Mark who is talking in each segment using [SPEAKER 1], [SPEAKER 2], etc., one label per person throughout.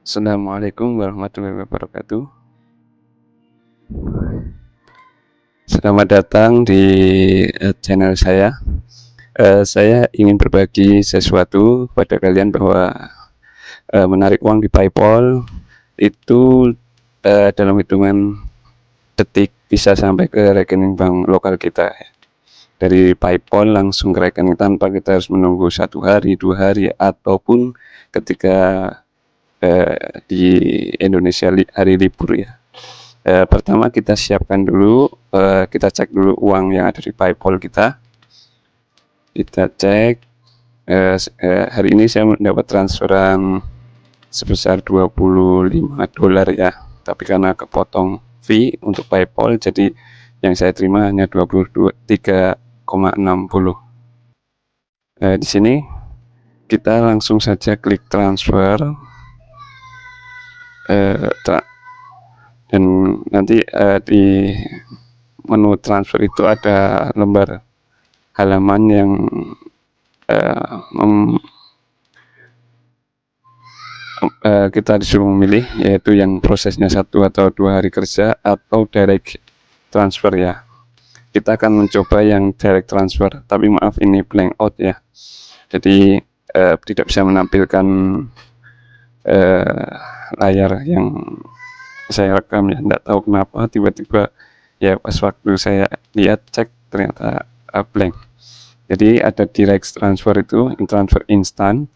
[SPEAKER 1] Assalamualaikum warahmatullahi wabarakatuh. Selamat datang di channel saya. Saya ingin berbagi sesuatu kepada kalian bahwa menarik uang di PayPal itu dalam hitungan detik bisa sampai ke rekening bank lokal kita. Dari PayPal langsung ke rekening tanpa kita harus menunggu 1 hari, 2 hari, ataupun ketika di Indonesia hari libur ya. Pertama kita siapkan dulu, kita cek dulu uang yang ada di PayPal kita. Kita cek, hari ini saya mendapat transferan sebesar $25 ya, tapi karena kepotong fee untuk PayPal, jadi yang saya terima hanya 23,60. Di sini kita langsung saja klik transfer, dan nanti di menu transfer itu ada lembar halaman yang kita disuruh memilih, yaitu yang prosesnya 1 atau 2 hari kerja atau direct transfer ya. Kita akan mencoba yang direct transfer, tapi maaf ini blank out ya, jadi tidak bisa menampilkan layar yang saya rekam ya. Tidak tahu kenapa tiba-tiba ya pas waktu saya lihat cek ternyata blank. Jadi ada direct transfer, itu transfer instan,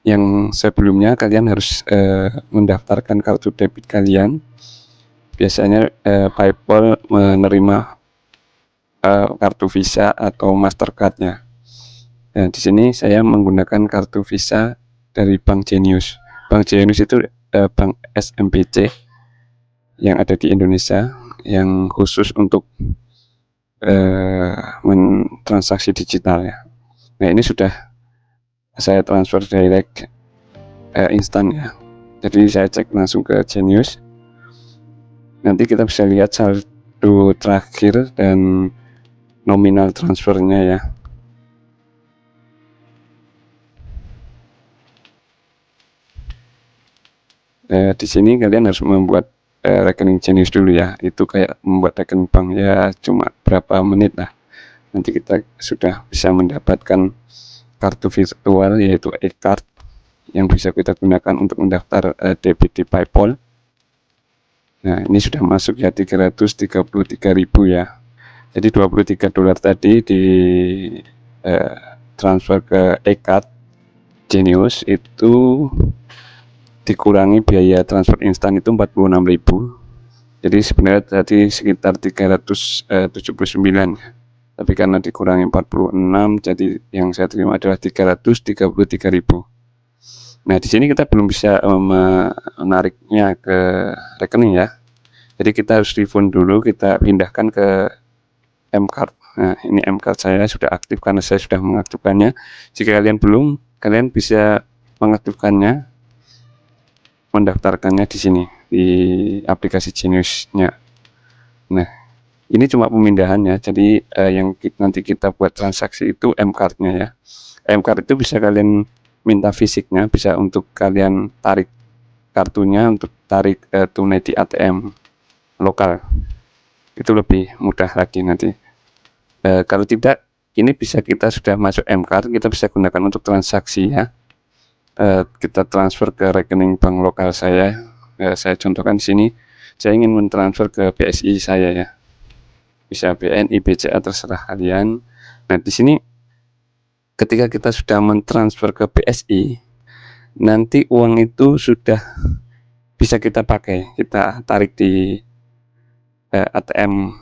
[SPEAKER 1] yang sebelumnya kalian harus mendaftarkan kartu debit kalian. Biasanya PayPal menerima kartu Visa atau Mastercard-nya. Nah, di sini saya menggunakan kartu Visa dari Bank Jenius. Bank Jenius itu Bank SMBC yang ada di Indonesia, yang khusus untuk transaksi digital ya. Nah, ini sudah saya transfer direct instan ya. Jadi saya cek langsung ke Jenius. Nanti kita bisa lihat saldo terakhir dan nominal transfernya ya. Di sini kalian harus membuat rekening Jenius dulu ya. Itu kayak membuat rekening bank ya, cuma berapa menit lah. Nanti kita sudah bisa mendapatkan kartu virtual yaitu e-card yang bisa kita gunakan untuk mendaftar debit di PayPal. Nah, ini sudah masuk ya, 333.000 ya. Jadi $23 tadi di transfer ke e-card Jenius, itu dikurangi biaya transfer instan itu 46.000. Jadi sebenarnya tadi sekitar 379, tapi karena dikurangi 46, jadi yang saya terima adalah 333.000. Nah, di sini kita belum bisa menariknya ke rekening ya. Jadi kita harus refund dulu, kita pindahkan ke M-Card. Nah, ini M-Card saya sudah aktif karena saya sudah mengaktifkannya. Jika kalian belum, kalian bisa mengaktifkannya, mendaftarkannya di sini di aplikasi Jenius-nya. Nah, ini cuma pemindahannya, jadi yang nanti kita buat transaksi itu M-Card-nya ya. M-Card itu bisa kalian minta fisiknya, bisa untuk kalian tarik kartunya untuk tarik tunai di ATM lokal. Itu lebih mudah lagi nanti. Kalau tidak, ini bisa kita sudah masuk M-Card, kita bisa gunakan untuk transaksi ya. Kita transfer ke rekening bank lokal saya. Saya contohkan di sini, saya ingin mentransfer ke BSI saya ya. Bisa BNI, BCA, terserah kalian. Nah, di sini ketika kita sudah mentransfer ke BSI, nanti uang itu sudah bisa kita pakai, kita tarik di ATM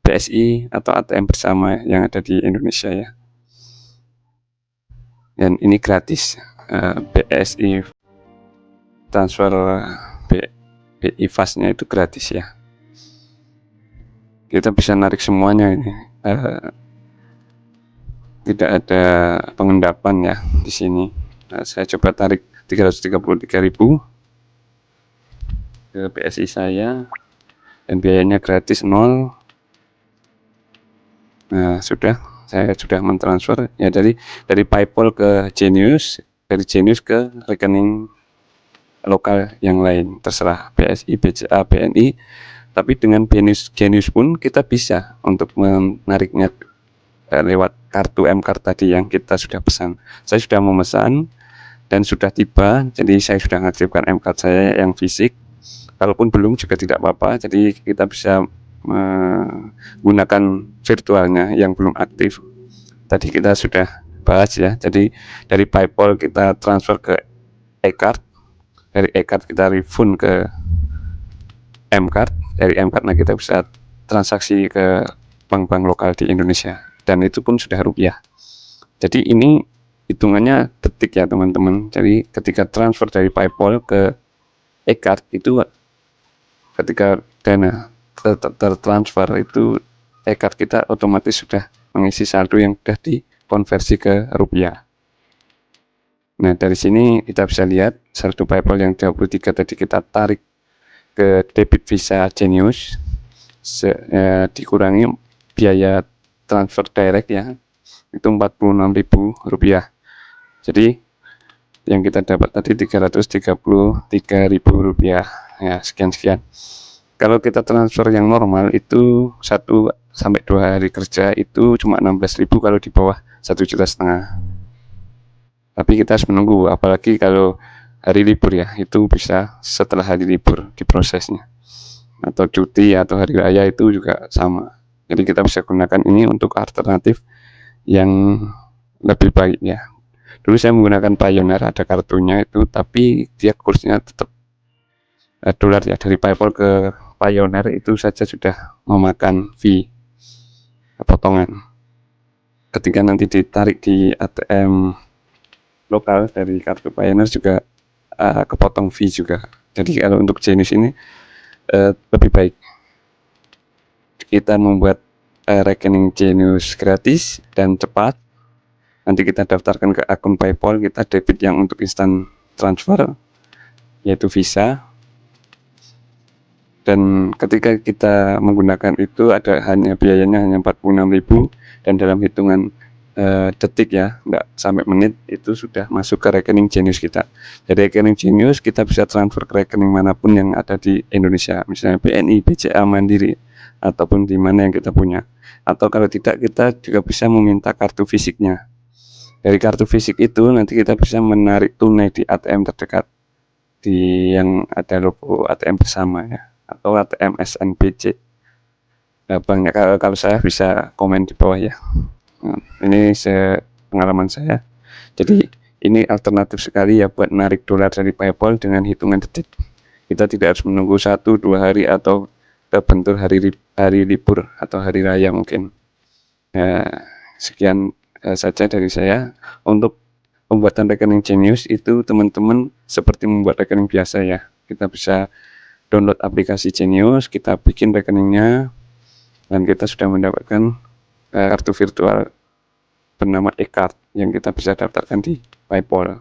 [SPEAKER 1] BSI atau ATM bersama yang ada di Indonesia ya. Dan ini gratis, BSI transfer BI Fast-nya itu gratis ya. Kita bisa narik semuanya ini, tidak ada pengendapan ya di sini. Nah, saya coba tarik 333.000 ke BSI saya, dan biayanya gratis 0. Nah, saya sudah mentransfer ya, dari PayPal ke Jenius, dari Jenius ke rekening lokal yang lain, terserah BSI, BCA, BNI. Tapi dengan Genius pun kita bisa untuk menariknya lewat kartu M-Card tadi yang kita sudah pesan. Saya sudah memesan dan sudah tiba, jadi saya sudah mengaktifkan M-Card saya yang fisik. Kalaupun belum juga tidak apa-apa, jadi kita bisa menggunakan virtualnya yang belum aktif. Tadi kita sudah bahas ya, jadi dari PayPal kita transfer ke e-card, dari e-card kita refund ke M-Card, dari M-Card nah kita bisa transaksi ke bank-bank lokal di Indonesia, dan itu pun sudah rupiah. Jadi ini hitungannya detik ya teman-teman. Jadi ketika transfer dari PayPal ke e-card itu, ketika dana tertransfer itu e-card kita otomatis sudah mengisi saldo yang sudah dikonversi ke rupiah. Nah dari sini kita bisa lihat saldo PayPal yang 23 tadi kita tarik ke debit Visa Genius, dikurangi biaya transfer direct ya, itu Rp46.000. Jadi yang kita dapat tadi Rp333.000 ya, sekian. Kalau kita transfer yang normal itu 1 sampai 2 hari kerja itu cuma 16.000 kalau di bawah 1,5 juta. Tapi kita harus menunggu, apalagi kalau hari libur ya, itu bisa setelah hari libur diprosesnya, atau cuti atau hari raya itu juga sama. Jadi kita bisa gunakan ini untuk alternatif yang lebih baik ya. Dulu saya menggunakan Payoneer, ada kartunya itu, tapi dia kursnya tetap dolar ya. Dari PayPal ke Payoneer itu saja sudah memakan fee potongan. Ketika nanti ditarik di ATM lokal dari kartu Payoneer juga kepotong fee juga. Jadi kalau untuk Genius ini lebih baik kita membuat rekening Genius gratis dan cepat. Nanti kita daftarkan ke akun PayPal, kita debit yang untuk instant transfer yaitu Visa, dan ketika kita menggunakan itu hanya biayanya hanya 46.000, dan dalam hitungan detik ya, enggak sampai menit, itu sudah masuk ke rekening Genius kita. Dari rekening Genius kita bisa transfer ke rekening manapun yang ada di Indonesia, misalnya BNI, BCA, Mandiri, ataupun di mana yang kita punya. Atau kalau tidak, kita juga bisa meminta kartu fisiknya. Dari kartu fisik itu nanti kita bisa menarik tunai di ATM terdekat yang ada logo ATM bersama ya, atau ATM SNBC. Banknya kalau saya bisa komen di bawah ya. Ini pengalaman saya. Jadi ini alternatif sekali ya buat narik dolar dari PayPal dengan hitungan detik. Kita tidak harus menunggu 1-2 hari atau terbentur hari libur atau hari raya mungkin. Nah, sekian saja dari saya. Untuk pembuatan rekening Genius itu teman-teman seperti membuat rekening biasa ya. Kita bisa download aplikasi Genius, kita bikin rekeningnya, dan kita sudah mendapatkan kartu virtual bernama e-card yang kita bisa daftarkan di PayPal.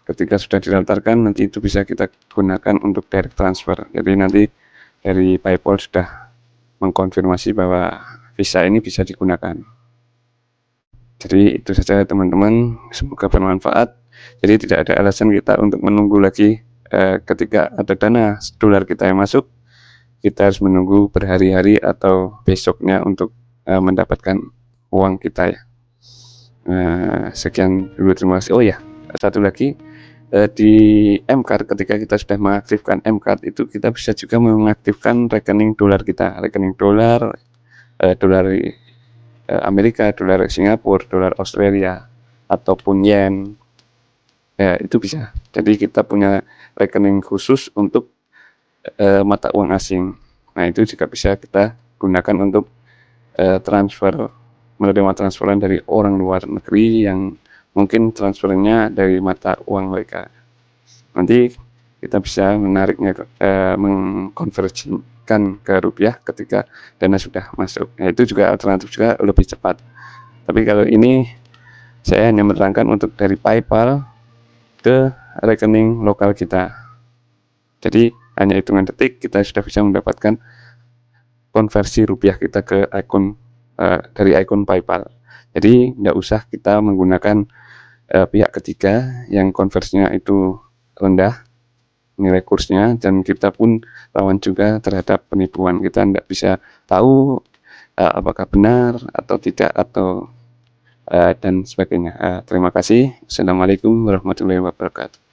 [SPEAKER 1] Ketika sudah didaftarkan, nanti itu bisa kita gunakan untuk direct transfer. Jadi nanti dari PayPal sudah mengkonfirmasi bahwa Visa ini bisa digunakan. Jadi itu saja teman-teman, semoga bermanfaat. Jadi tidak ada alasan kita untuk menunggu lagi ketika ada dana dolar kita yang masuk, kita harus menunggu berhari-hari atau besoknya untuk mendapatkan uang kita ya. Sekian dulu, terima kasih. Oh ya, satu lagi, di M-Card, ketika kita sudah mengaktifkan M-Card itu kita bisa juga mengaktifkan rekening dolar kita, rekening dolar Amerika, dolar Singapura, dolar Australia, ataupun yen ya, itu bisa. Jadi kita punya rekening khusus untuk mata uang asing. Nah itu juga bisa kita gunakan untuk menerima transferan dari orang luar negeri yang mungkin transfernya dari mata uang mereka. Nanti kita bisa menariknya, mengkonversikan ke rupiah ketika dana sudah masuk. Nah, itu juga alternatif juga lebih cepat. Tapi kalau ini saya hanya menerangkan untuk dari PayPal ke rekening lokal kita. Jadi hanya hitungan detik kita sudah bisa mendapatkan konversi rupiah kita ke akun dari akun PayPal. Jadi tidak usah kita menggunakan pihak ketiga yang konversinya itu rendah, nilai kursnya, dan kita pun rawan juga terhadap penipuan. Kita tidak bisa tahu apakah benar atau tidak, atau dan sebagainya. Terima kasih. Assalamualaikum warahmatullahi wabarakatuh.